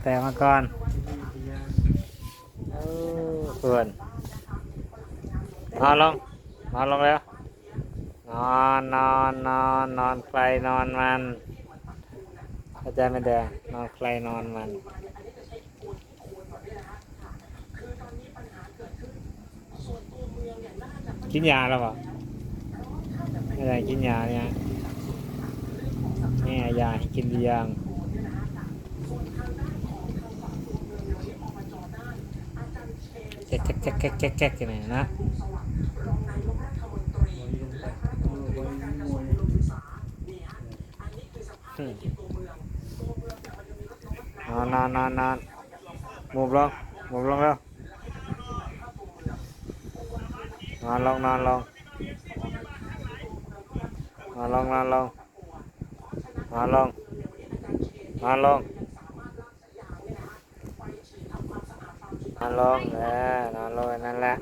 แต่มาก่อนเพื่อนนอนลงนอนลงแล้วนอนใครนอนมันเข้าใจไหมเด้อนอนใครนอนมันกินยาแล้วเปล่าไม่ได้กินยาเนี่ยแม่ยาให้กินหรือยังแจ๊กกันเลยนะนอนมุบลงแล้วนอนลงนอนลงนอนลงนอนลงนอนลงนอนลงนอนลงนอนลงนั่นแหละ